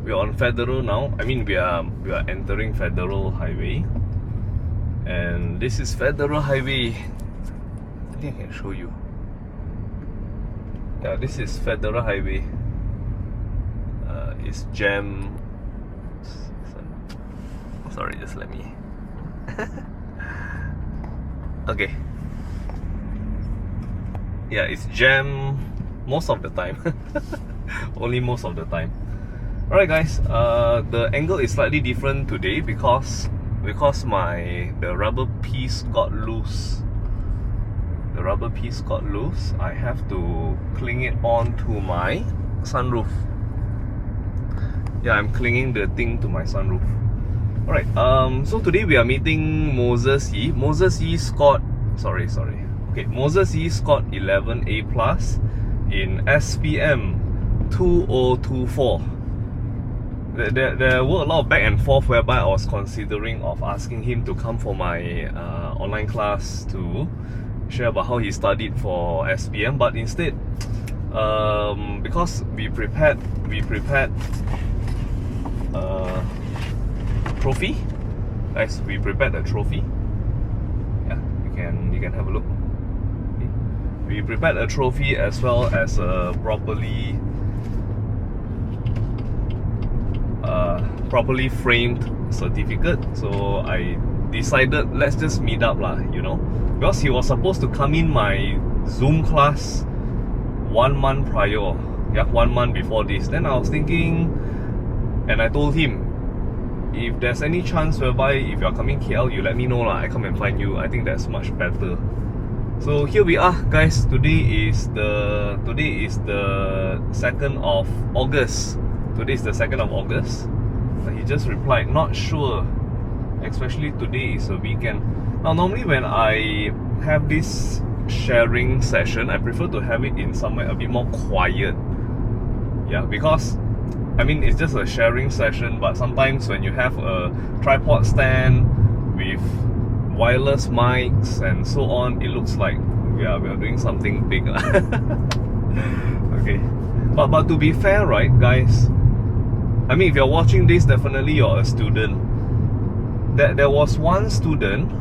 we're on Federal now. I mean, we are entering Federal Highway, and this is Federal Highway. I think I can show you. Yeah, this is Federal Highway. It's jam. Sorry, just let me. Okay. Yeah, it's jam most of the time. Only most of the time. Alright guys, the angle is slightly different today because the rubber piece got loose. The rubber piece got loose. I have to cling it on to my sunroof. Yeah, I'm clinging the thing to my sunroof. Alright, so today we are meeting Moses Yii. Moses Yii scored, Moses Yii scored 11A plus in SPM 2024. There were a lot of back and forth whereby I was considering of asking him to come for my online class to share about how he studied for SPM, but instead, because we prepared trophy. Guys, we prepared a trophy. Yeah, you can have a look. Okay. We prepared a trophy as well as a properly framed certificate. So I decided let's just meet up lah, you know, because he was supposed to come in my Zoom class 1 month prior. Yeah, 1 month before this. Then I was thinking, and I told him, if there's any chance whereby if you're coming KL, you let me know lah. I come and find you. I think that's much better. So here we are, guys. Today is the 2nd of August. Today is the 2nd of August. He just replied, not sure. Especially today is a weekend. Now normally when I have this sharing session, I prefer to have it in somewhere a bit more quiet. Yeah, because I mean, it's just a sharing session, but sometimes when you have a tripod stand with wireless mics and so on, it looks like we are doing something big. Okay, but to be fair, right, guys, I mean, if you're watching this, definitely you're a student. There was one student,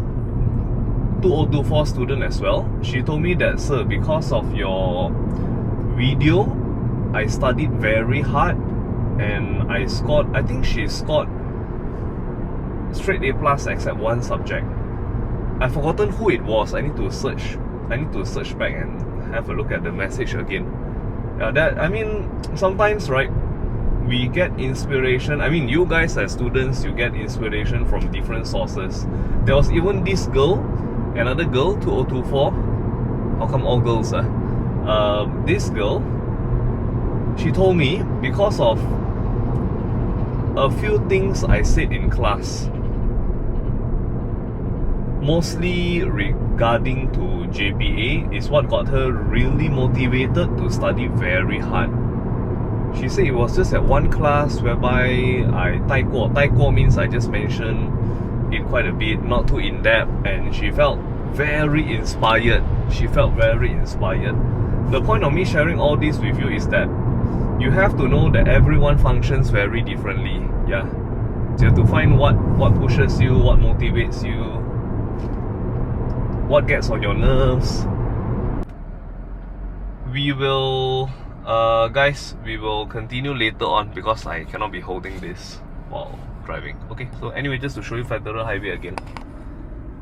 2024 student as well. She told me that, sir, because of your video, I studied very hard. And I think she scored straight A plus except one subject. I've forgotten who it was. I need to search back and have a look at the message again. Yeah, I mean, sometimes, right, we get inspiration. I mean, you guys as students, you get inspiration from different sources. There was even this girl, another girl, 2024. How come all girls? This girl, she told me because of a few things I said in class, mostly regarding to JPA, is what got her really motivated to study very hard. She said it was just at one class whereby I Taiko means I just mentioned it quite a bit, not too in depth, and she felt very inspired. The point of me sharing all this with you is that you have to know that everyone functions very differently. Yeah, so you have to find what pushes you, what motivates you, what gets on your nerves. We will guys, we will continue later on because I cannot be holding this while driving. Okay, so anyway, just to show you Federal Highway again.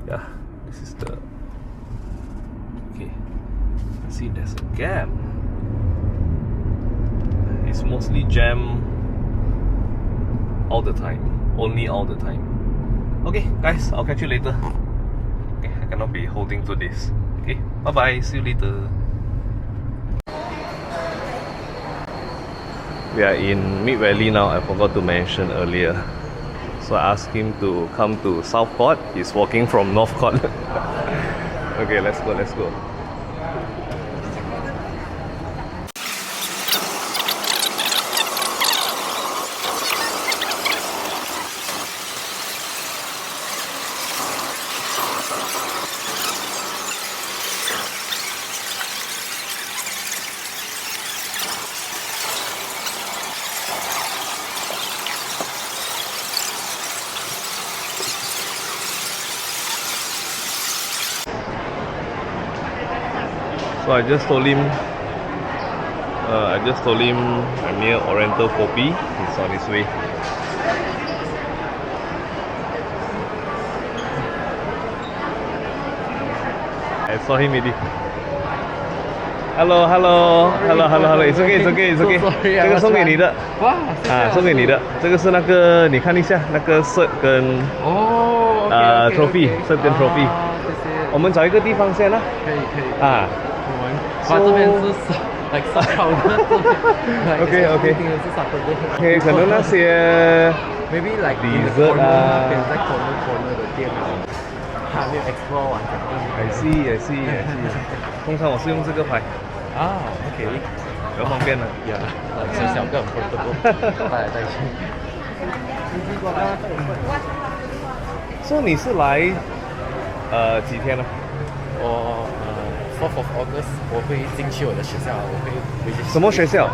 Yeah, this is the... Okay, see, there's a gap. It's mostly jam all the time. Only all the time. Okay, guys, I'll catch you later. Okay, I cannot be holding to this. Okay, bye bye, see you later. We are in Mid Valley now. I forgot to mention earlier. So I asked him to come to South Court. He's walking from North Court. Okay, let's go. So I just told him I'm near Oriental Kopi. He's on his way. I saw him already. Hello. It's okay. sorry, 这个送给你的。哇，谢谢啊，送给你的。这个是那个，你看一下那个 cert 跟trophy cert 跟 trophy。谢谢。我们找一个地方先啦。可以。啊。我们这边是like 烧烤的。OK。是 Saturday。OK， 可能那些 maybe like dessert 啊，那边在 corner 的店啊，还没有 explore 完整。I see。通常我是用这个牌。OK， 比较方便了。是小个很 portable， 带来带去。所以你是来几天呢？我4th of August 我会进去我的学校，我会 visit 什么学校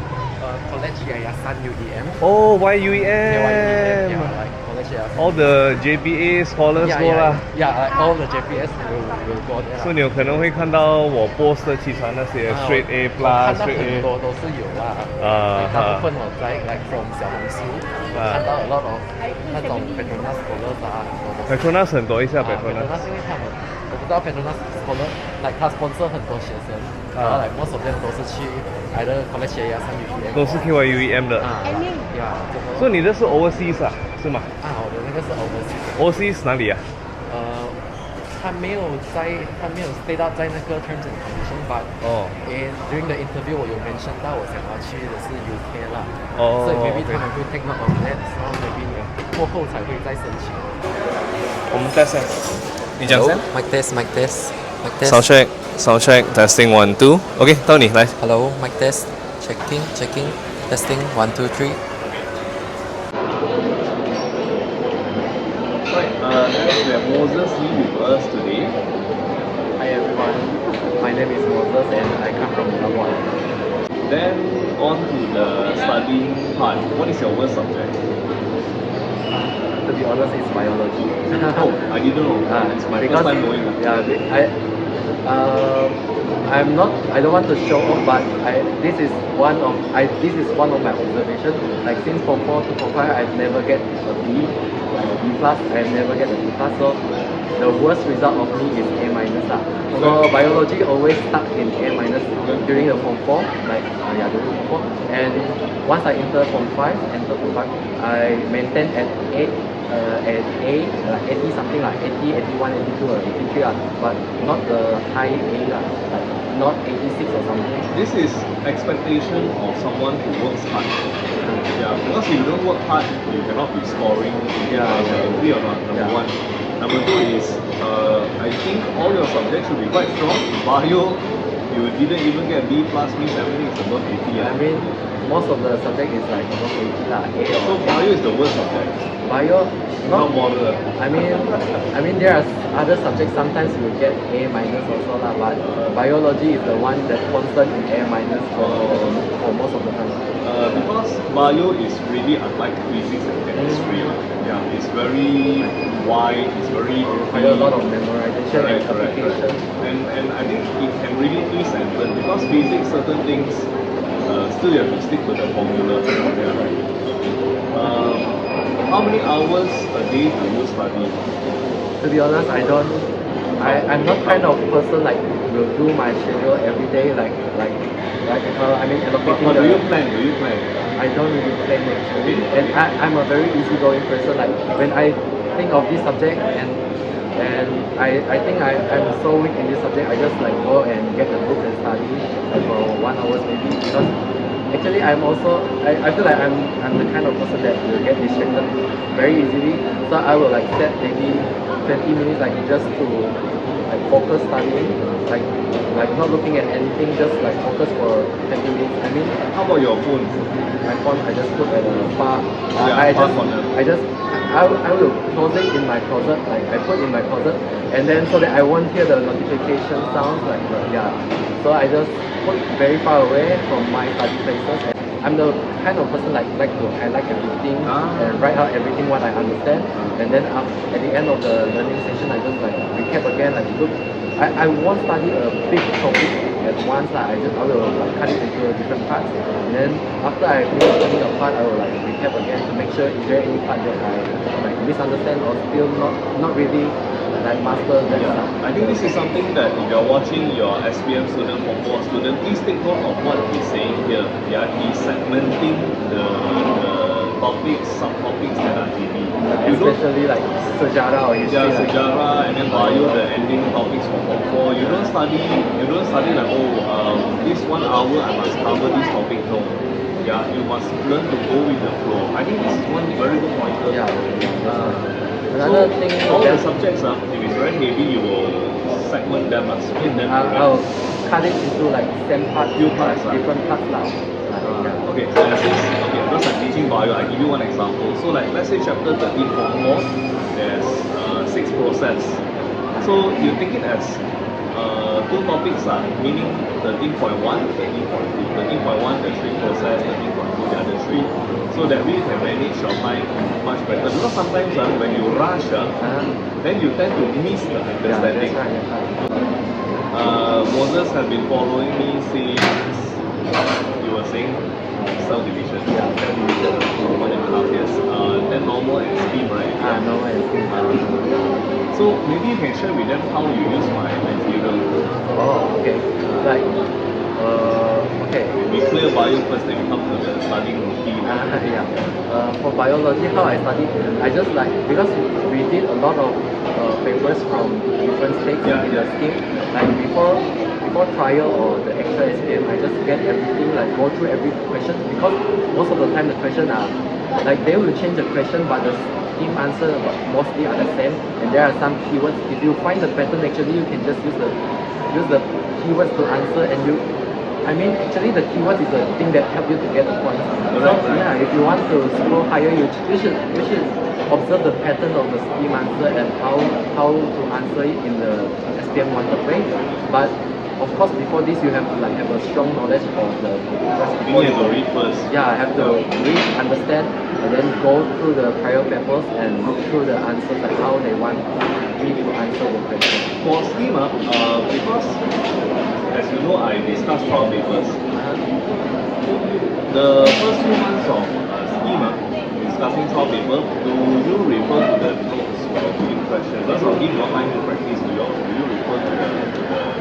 ？College Yayasan UEM。Oh, YUEM. Yeah, like College Yayasan. All the JPA scholars go 啦。like all the JPS will go there. 所以你有可能会看到我 post 的其他那些 straight A plus、straight A。很多都是有啦。大部分我在 like from 小红书看到 a lot of 那种 Petronas scholars 啊。Petronas 很多一下 Petronas。因为他们我不知道 Petronas scholar like 他 sponsor 很多学生，然后 like most of them 都是去 either College Yayasan UEM。都是 KYUEM 的。所以你的是 overseas 啊，是吗？我的那个是 overseas。overseas 哪里啊？他没有 stay 到在那个 terms and conditions， but during the interview 我有 mention 到我想要去的是 UK 啦，所以 maybe 他们会 take note of that， 然后 maybe 过后才会再申请。我们 test 你讲先。Mic test. Sound check. Testing 1 2。OK， 到你来。Hello, mic test. Checking. Testing 1 2 3. We have Moses with us today. Hi everyone, my name is Moses and I come from Labuan. Then on to the studying part. What is your worst subject? To be honest, it's biology. I didn't know. It's my first time knowing. I don't want to show off, but this is one of my observations. Like since Form 4 to Form 5, I've never get a B, like a B plus. I've never get a B plus. So the worst result of me is A minus. So biology always stuck in A minus during the Form 4, during Form 4. And once I enter Form 5, I maintain at 8. At A, 80 something like 80, 81, 82 or 83 but not the high A like not 86 or something. This is expectation of someone who works hard. Because if you don't work hard, you cannot be scoring. Agree or not? Number one. Number two is, I think all your subjects should be quite strong. Bio, you didn't even get B plus, means everything is above 80. I mean, most of the subject is like above 80 A. So bio is the worst subject. Bio, not model. I mean there are other subjects sometimes you will get A minus also but biology is the one that constant in A minus for most of the time. Because bio is really unlike physics and chemistry. It's very wide, it's very require a lot of memorization and application. And I think it can really ease and learn because physics certain things still you have to stick to the formula. How many hours a day do you study? To be honest, I'm not kind of person like will do my schedule every day allocating. But do you plan? I don't really plan actually, and I'm a very easygoing person. Like when I think of this subject and I think I'm so weak in this subject, I just like go and get the book and study for 1 hour maybe because. Actually, I feel like I'm the kind of person that will get distracted very easily. So I will like set maybe 20 minutes like just to like focus studying, like not looking at anything, just like focus for 20 minutes. I mean, how about your phone? My phone I just put at the far. I will close it in my closet. Like I put in my closet, and then so that I won't hear the notification sounds. So I just put very far away from my study places. I'm the kind of person like to highlight everything and write out everything what I understand. And then at the end of the learning session, I just like recap again. Like look, I won't study a big topic at once. I will like cut it into different parts, and then after I finish cutting a part, I will like recap again to make sure is there any part that I like misunderstand or still not really like master that stuff. I think this is something that if you're watching your SPM student, Form 4 student, please take note of what he's saying here. Yeah, he's segmenting the topics, subtopics that are heavy. Especially like sejarah or history. Yeah, sejarah and then bio, the ending topics for Form 4. You don't study like, this 1 hour I must cover this topic. No. Yeah, you must learn to go with the flow. I think this is one very good pointer. Yeah. Another thing all the subjects, if it's very heavy, you will segment them, split them. I'll cut it into like 10 parts, Few parts, different parts now. Okay, so because I'm teaching bio, I give you one example. So like, let's say chapter 13 Form 4, there's 6 process. So you take it as 2 topics, meaning 13.1, 13.2. 13.1, the 3 process, 13.2, the other 3. So that we can manage your time much better. Because sometimes when you rush, then you tend to miss the understanding. Yeah, that's right. Moses have been following me since you were saying cell division. Yeah, cell division. 1.5 years. Then normal and steam, right? Normal and steam. So maybe you can share with them how you use my material. Oh, okay. Like, okay. We clear bio first, then we come to the studying routine. For biology, how I study, I just like, because we did a lot of papers from different states in the scheme. Like before trial or the actual SPM, I just get everything, like go through every question, because most of the time the question are like they will change the question, but the scheme answer mostly are the same, and there are some keywords. If you find the pattern, actually you can just use the keywords to answer, and actually the keyword is the thing that help you to get the points. So yeah, if you want to score higher, you should observe the pattern of the scheme answer and how to answer it in the SPM wanted way. But of course, before this, you have to like have a strong knowledge of the papers. You have to read first. Yeah, I have to read, understand, and then go through the prior papers and look through the answers, like how they want me to answer the question. For STEAM, because as you know, I discussed 12 papers. The first few months of STEAM, discussing 12 papers, do you refer to the notes while doing questions? Because I'll give you time to practice. Do you refer to the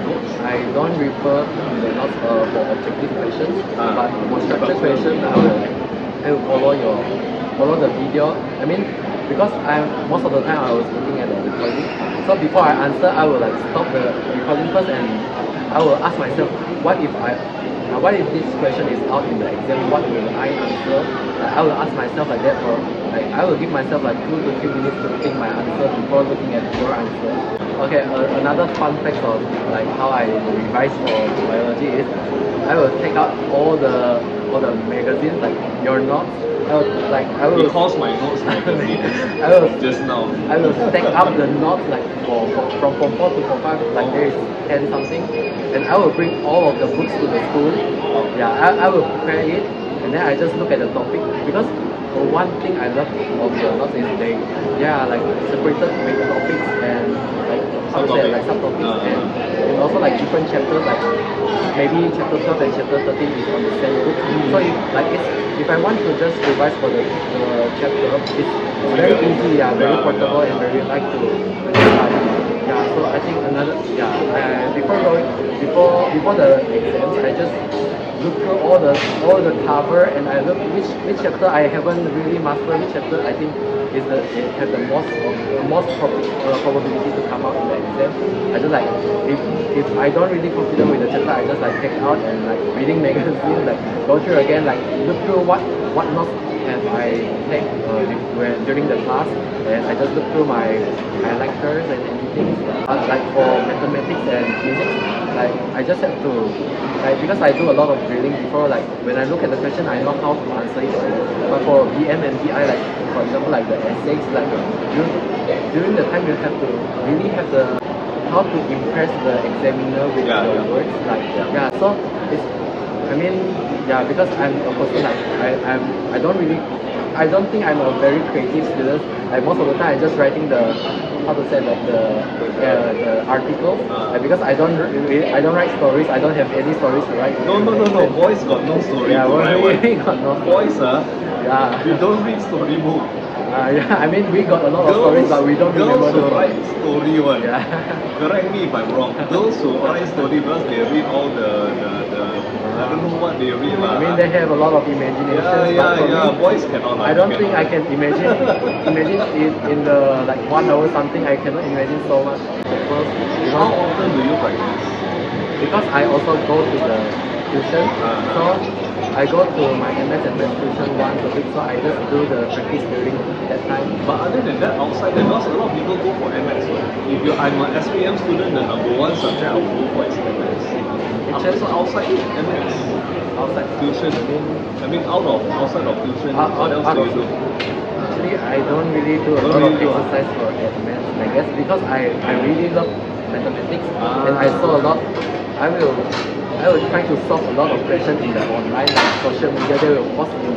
notes? I don't refer to the notes for objective questions, but for structured questions, I will follow the video. Because most of the time I was looking at the recording. So before I answer, I will like stop the recording first, and I will ask myself, what if this question is out in the exam? What will I answer? I will ask myself like that I will give myself like 2 to 3 minutes to think my answer before looking at your answer. Okay, another fun fact of like how I revise for biology is I will take out all the magazines, like your notes. I will Because my notes magazine. I will just now. I will stack up the notes like from Form 4 to Form 5, like there is 10 something, and I will bring all of the books to the school. Yeah, I will prepare it, and then I just look at the topic, because one thing I love of the notes is they like separated with topics and like subtopics and also like different chapters, like maybe chapter 12 and chapter 13 is on the same book. So if I want to just revise for the chapter, it's very easy, very portable, and very like to study. Yeah, so I think before the exams, I just look through all the cover, and I look which chapter I haven't really mastered, which chapter I think has the most probability to come out in the exam. I just like, if I don't really confident with the chapter, I just like take out and like reading magazines, like go through again, like look through what notes have I take during the class, and I just look through my lectures and anything. Like for mathematics and physics, like I just have to, like, because I do a lot of drilling before, like when I look at the question, I know how to answer it. But for BM and BI, like for example, like the essays, like during the time you have to really have the how to impress the examiner with your words, like so it's, because I'm a person like I don't think I'm a very creative student. Like most of the time, I just writing the how to say like the articles. Because I don't write stories. I don't have any stories to write. No. Boys got no story Yeah, to write. we got no. Boys, Yeah. we don't read storybook. Yeah, I mean we got a lot of stories, but we don't remember girls the who story. write story one. Yeah. Correct me if I'm wrong. Girls who write story because they read all the I don't know what they read lah. I mean they have a lot of imagination. Yeah. Boys cannot. I don't think I can imagine in the like 1 hour something. I cannot imagine so much. How often do you practice? Because I also go to the tuition, so I go to my MS and math tuition once a week. So I just do the practice during that time. But other than that, outside that, because a lot of people go for MS. If I'm an SPM student, the number one subject I will go for is MS. So outside MS, Outside tuition. Outside of tuition, what else do you do? Actually, I don't really do a lot of exercise for maths, I guess, because I really love mathematics, and I saw a lot. I will try to solve a lot of questions in the online, like social media. They will post in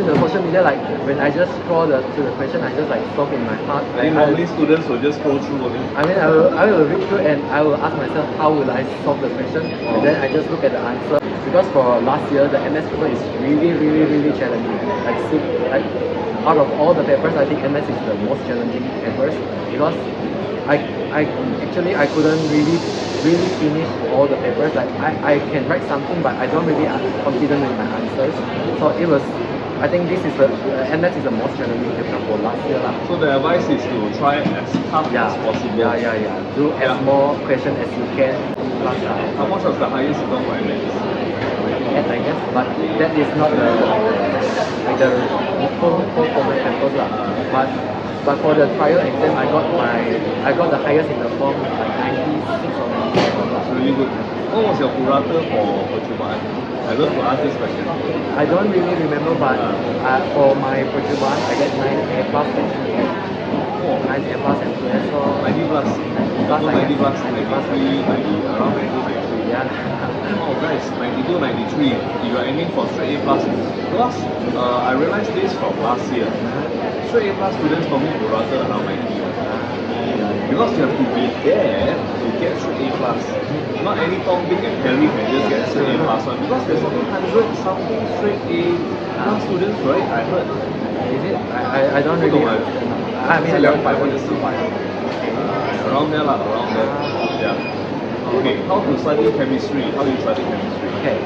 the social media. Like when I just scroll to the question, I just like solve in my heart. Normally students will just scroll through only. I mean, I will read through and I will ask myself how will I solve the question, and then I just look at the answer. Because for last year, the MS paper is really challenging. Like out of all the papers, I think MS is the most challenging papers because I couldn't really finish all the papers. Like I can write something, but I don't really confident with my answers. So I think this is MS is the most challenging paper for last year lah. So the advice is to try as tough as possible. Yeah. Do as more questions as you can. Plus, how much was the highest you got for MS? I guess, but that is not the full format papers lah. But for the trial exam, I got the highest in the form, like 96 or 97. That's really good. What was your burrata for percubaan? I love to ask this question. I don't really remember, but for my percubaan, I get 9A plus and 2S. 9A plus and 2S. So 90 plus. 90 plus, 93, 90, around 92, 93. Yeah. Oh guys, 92, 93. You are aiming for straight A plus. Because I realized this from last year. Straight A plus students normally burrata around 90. Because you have to be there to get straight A plus. Not any Tom, Dick and Harry can just get straight A plus one. Because there's only 100 something straight A plus students, right? I heard. Is it? I don't really. I mean, 200或者400。Around there lah, around there. Yeah. Okay, how to study chemistry? How do you study chemistry? Okay.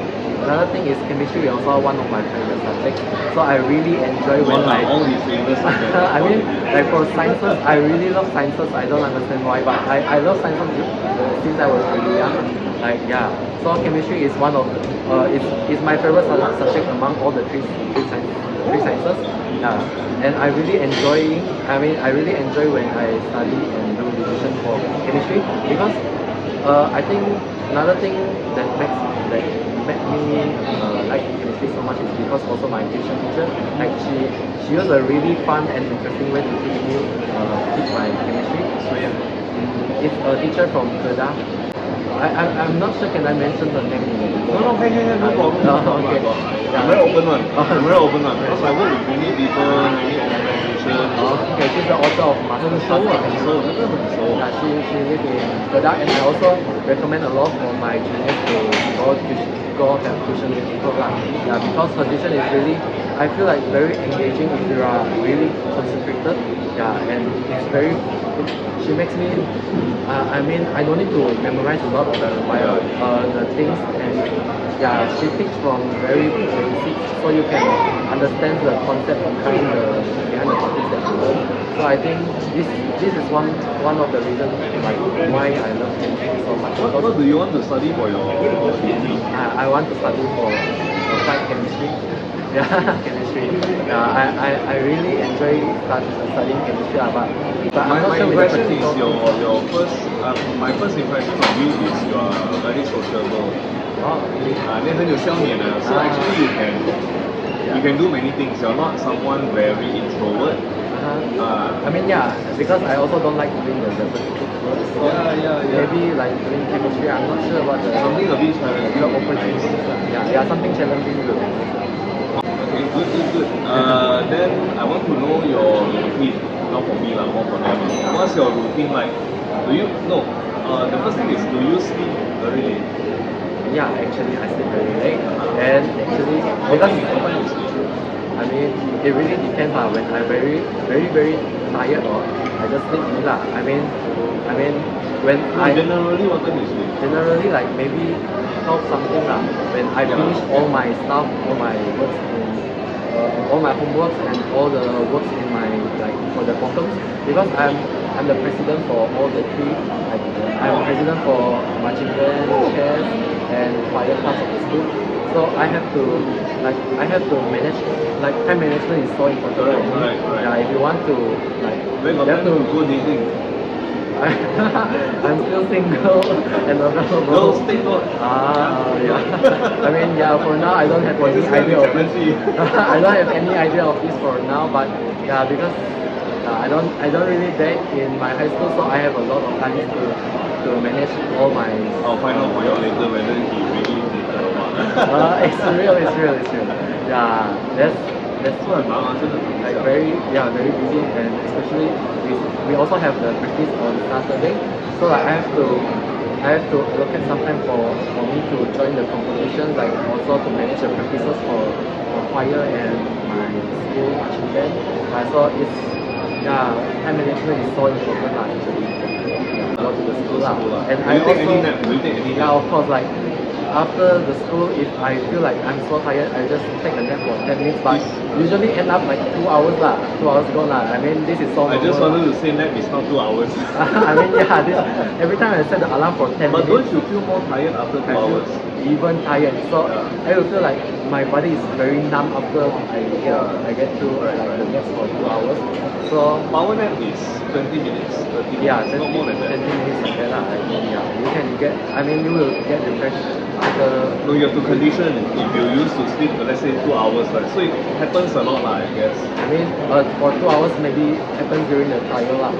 Another thing is chemistry is also one of my favorite subjects. So I really enjoy when all his favorite subjects. I mean, like for sciences, I really love sciences. I don't understand why, but I love sciences since I was really young. Like yeah. So chemistry is one of it's my favorite subject among all the three sciences. Yeah. And I really enjoy when I study and do revision for chemistry because I think another thing that made me like chemistry so much is because also my tuition teacher, like she was a really fun and interesting way to teach my chemistry. So yeah, it's a teacher from Kedah. I'm not sure can I mention the name. No, hey, no problem. Okay. I'm very open one. Because I work with many people, many organizations. Okay, she's the author of Master. Yeah, she lives in Kedah, and I also recommend a lot for my juniors to go have tuition with her. Yeah, because her tuition is really, I feel like very engaging if you are really concentrated. Yeah, and it's very. She makes me. I mean, I don't need to memorize a lot of the things, and yeah, she teaches from very basic, so you can understand the concept behind the topics that you learn. So I think this is one of the reasons like why I love chemistry so much. What do you want to study for your degree? I want to study for applied chemistry. Yeah, chemistry. Yeah, I really enjoy studying chemistry, but I'm not my sure impression with the is your first. My first impression of you is you are very sociable. Oh, really? 你很有笑脸的. So actually you can do many things. You're not someone very introvert. I mean, yeah, because I also don't like doing the repetitive work. So Yeah. maybe like doing chemistry, I'm not sure about Something a bit challenging. the opportunities. Yeah, something challenging. Okay, good. Then I want to know your routine. now for me, more for them. What's your routine like? Do you no? The first thing is, do you sleep very late? Yeah, actually I sleep very late, and actually What because time you sleep? I mean it really depends when I'm very tired or I just sleep early lah. I mean when I Generally, what time you sleep? generally like maybe 12 something lah. When I finish all my stuff, all my works in all my homeworks and all the works in my like for the bottoms, because I'm the president for all the three. Like, I'm president for marching band, chess, and choir class of the school. So I have to manage, like time management is so important. Right. Yeah, if you want to like When you got have time to to go dating? I'm still single and available. Girls take note. Yeah. I mean, yeah, for now I don't have any idea of this. I don't have any idea of this for now, but yeah, because I don't really date in my high school, so I have a lot of time to manage all my. I'll find out for you later whether he really dated or not. It's real. Yeah, that's what like very busy, and especially we also have the practice on Saturday, so like I have to allocate some time for me to join the competitions, like also to manage the practices for choir and my school marching band. So it's time management is so important lah actually. Go to the school lah, and I also Do you take any nap? of course, like after the school, if I feel like I'm so tired, I just take a nap for 10 minutes, but usually end up like 2 hours lah. 2 hours gone lah. I mean, this is so I just normal. wanted to say nap is not 2 hours. I mean, every time I set the alarm for 10 But minutes, don't you feel more tired after 2 I feel hours? even tired. So I will feel like my body is very numb after I get to like the naps for 2 hours. So Power nap is 20 minutes, 30 minutes, not more than that. 20 minutes like that lah. I mean, you will get refreshed after. No, you have to condition if you used to sleep, let's say 2 hours, right? So it happens a lot, I guess. I mean, for 2 hours maybe happens during the trial lah.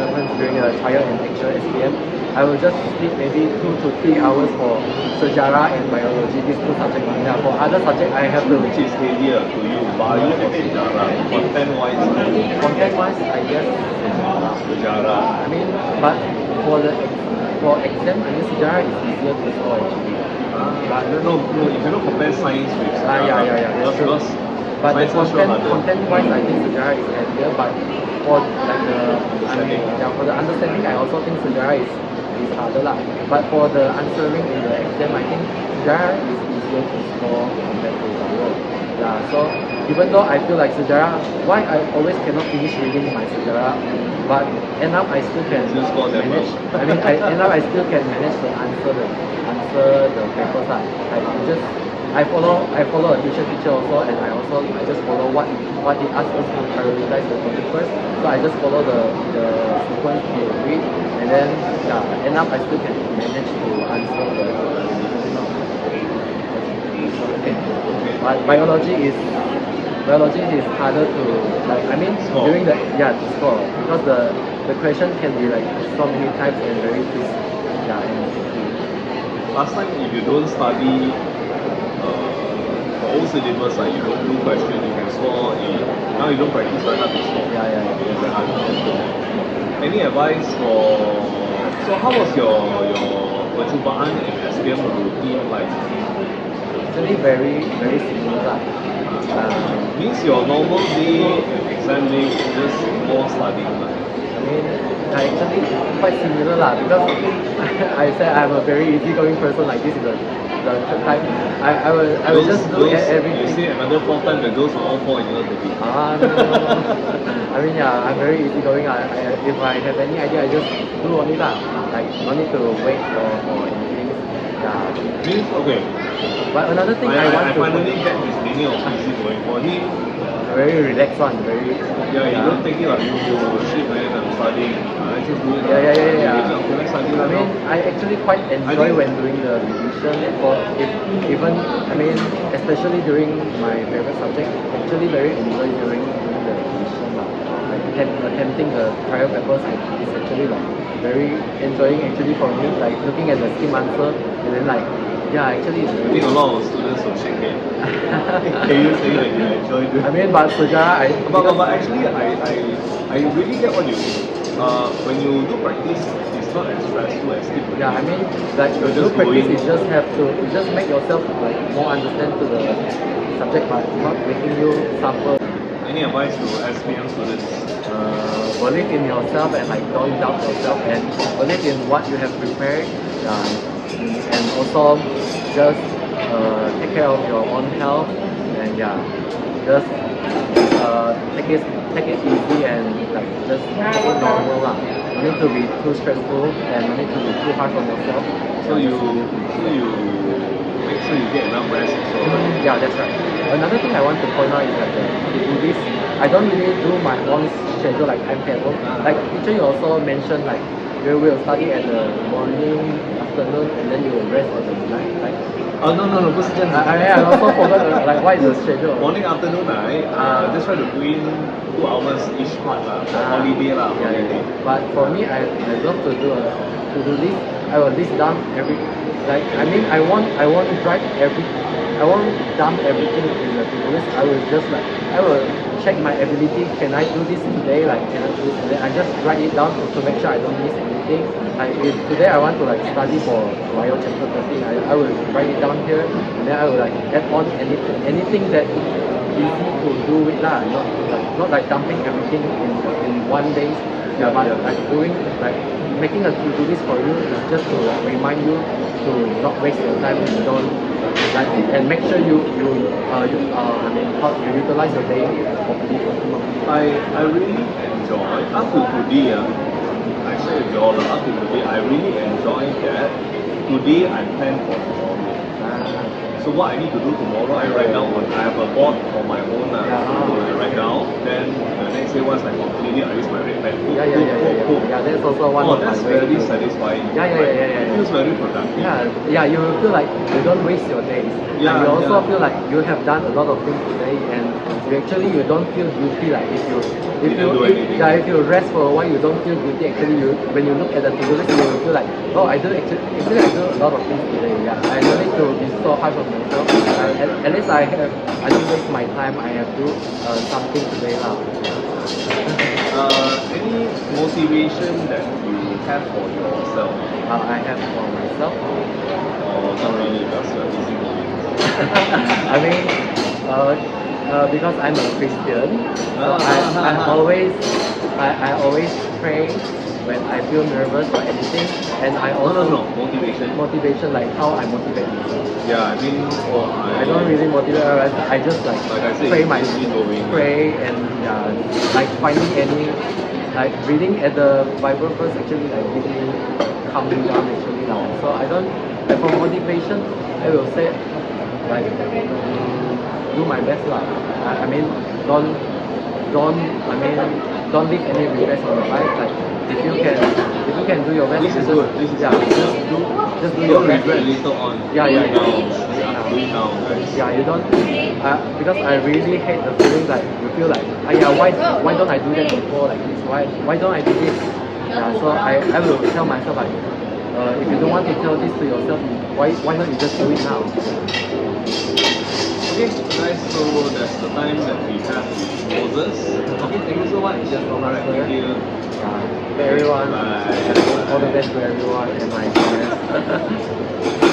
Happens during the trial and actual SPM. I will just sleep maybe 2 to 3 hours for sejarah and biology, these two subjects. Yeah, for other subjects I have to. Which is heavier to you, bio or sejarah? Content-wise, Content-wise, I guess sejarah. I mean, but for exam, I mean sejarah is easier to score actually. But No, you cannot compare science with sejarah. yeah, that's true. Because But the science is sure harder. content-wise, I think sejarah is heavier. But for like for the understanding, I also think sejarah is harder lah. But for the answering in the exam, I think sejarah is easier to score compared to bio. Yeah, so even though I feel like sejarah, why I always cannot finish reading my sejarah, but end up I still can Still score that manage. well. I mean, end up I still can manage to answer the papers lah. Like I follow a teacher also, and I just follow what he asks us to prioritize the topic first. So I just follow the sequence he read, and then end up I still can manage to answer the okay. But biology is harder to like. I mean, Score. during to score, because the question can be like so many types and very twist. And Last time, if you don't study for all syllabus, like you don't do question, you can score A. Now you don't practice, very hard to score. It's very hard to score. Any advice for? So how was your percubaan in SPM routine like? actually very similar lah. Means your normal day and exam day is just more studying. I mean, actually quite similar lah, because I said I'm a very easygoing person. Like this is the third time. I will just do everything. You say another 4th time, the girls will all fall in love with you. No. I mean, I'm very easygoing. If I have any idea, I just do only lah. Like no need to wait for anything. Means okay. But another thing I want to finally get his meaning of easy going. For him, very relaxed one, very. you don't take it like you shit man, I'm studying. I just do it. Yeah. Okay, let's study I mean, I actually quite enjoy when doing the revision. Especially during my favorite subject, actually very enjoy during the revision lah. Like attempting the prior papers is actually like very enjoying actually for me. Like looking at the scheme answer and then like Yeah, actually, I think a lot of students will shake it. Can you say that you enjoy doing? I mean, but sejarah, But actually, I really get what you mean. When you do practice, it's not as stressful as if yeah, I mean, like You're you just practice, going- you just make yourself like more understand to the subject, but not making you suffer. Any advice to SPM students? Believe in yourself and like don't doubt yourself and believe in what you have prepared. And also just take care of your own health and yeah, just take it easy and like just take it normal lah. No need to be too stressful and no need to be too hard on yourself. So you make sure you get enough rest. So Yeah, that's right. Another thing I want to point out is that to do this, I don't really do my own schedule like timetable. Like teacher, you also mentioned like you will study at the morning, afternoon, and then you will rest at the night, right? no, 不是这样子。 I also forgot like what is the schedule. Morning, afternoon, right? Just try to put in 2 hours each part lah. For holiday lah. Yeah, Holiday. yeah. But for me, I love to do this. I will list down every like I mean I won't dump everything in the to-do list. I will check my ability. Can I do this today? Like can I do this today? I just write it down to make sure I don't miss anything. Like if today I want to like study for bio chapter 13, I will write it down here and then I will like add on anything that easy to do it lah. Not like dumping everything in one day. Yeah, but like doing like making a to-do list for you is just to like, remind you to not waste your time and don't like and make sure you utilize your day properly. I really enjoy up to today. I say enjoy up to today. I really enjoy that. Today I plan for tomorrow. So what I need to do tomorrow, I write down on. I have a board for my own. So I write down. Then the next day once I complete it, I use my red pen. Yeah, that's also one of That's my very ways. satisfying. Yeah. It feels very productive. Yeah, you will feel like you don't waste your days. Yeah, and you also yeah. feel like you have done a lot of things today and you don't feel guilty like if you if you rest for a while you don't feel guilty. Actually when you look at the to-do list you will feel like, oh, I do a lot of things today. Yeah, I don't need to be so hard on myself. At least I don't waste my time. I have do something today lah. Any motivation that you have for yourself? I have for myself. Or not really, just easy going. I mean, because I'm a Christian, so I always pray when I feel nervous or anything, and I also motivation like how I motivate myself. Yeah, I mean, I don't really motivate others. I just like I said, pray and like finding any like reading at the Bible first actually like give me calming down actually now. So I don't like for motivation I will say like do my best lah. I mean don't leave any regrets in your life. Like if you can do your best, This is good. just do your best. Regret later on. Yeah. Doing now, guys. Yeah, you don't because I really hate the feeling like you feel like why don't I do that before like this? Why don't I do this? Yeah, so I will tell myself like if you don't want to tell this to yourself, why not you just do it now? Okay, guys, so that's the time that we have with Moses. Okay, thank you so much. Alright, thank you. To everyone, Bye. all the best to everyone and my friends.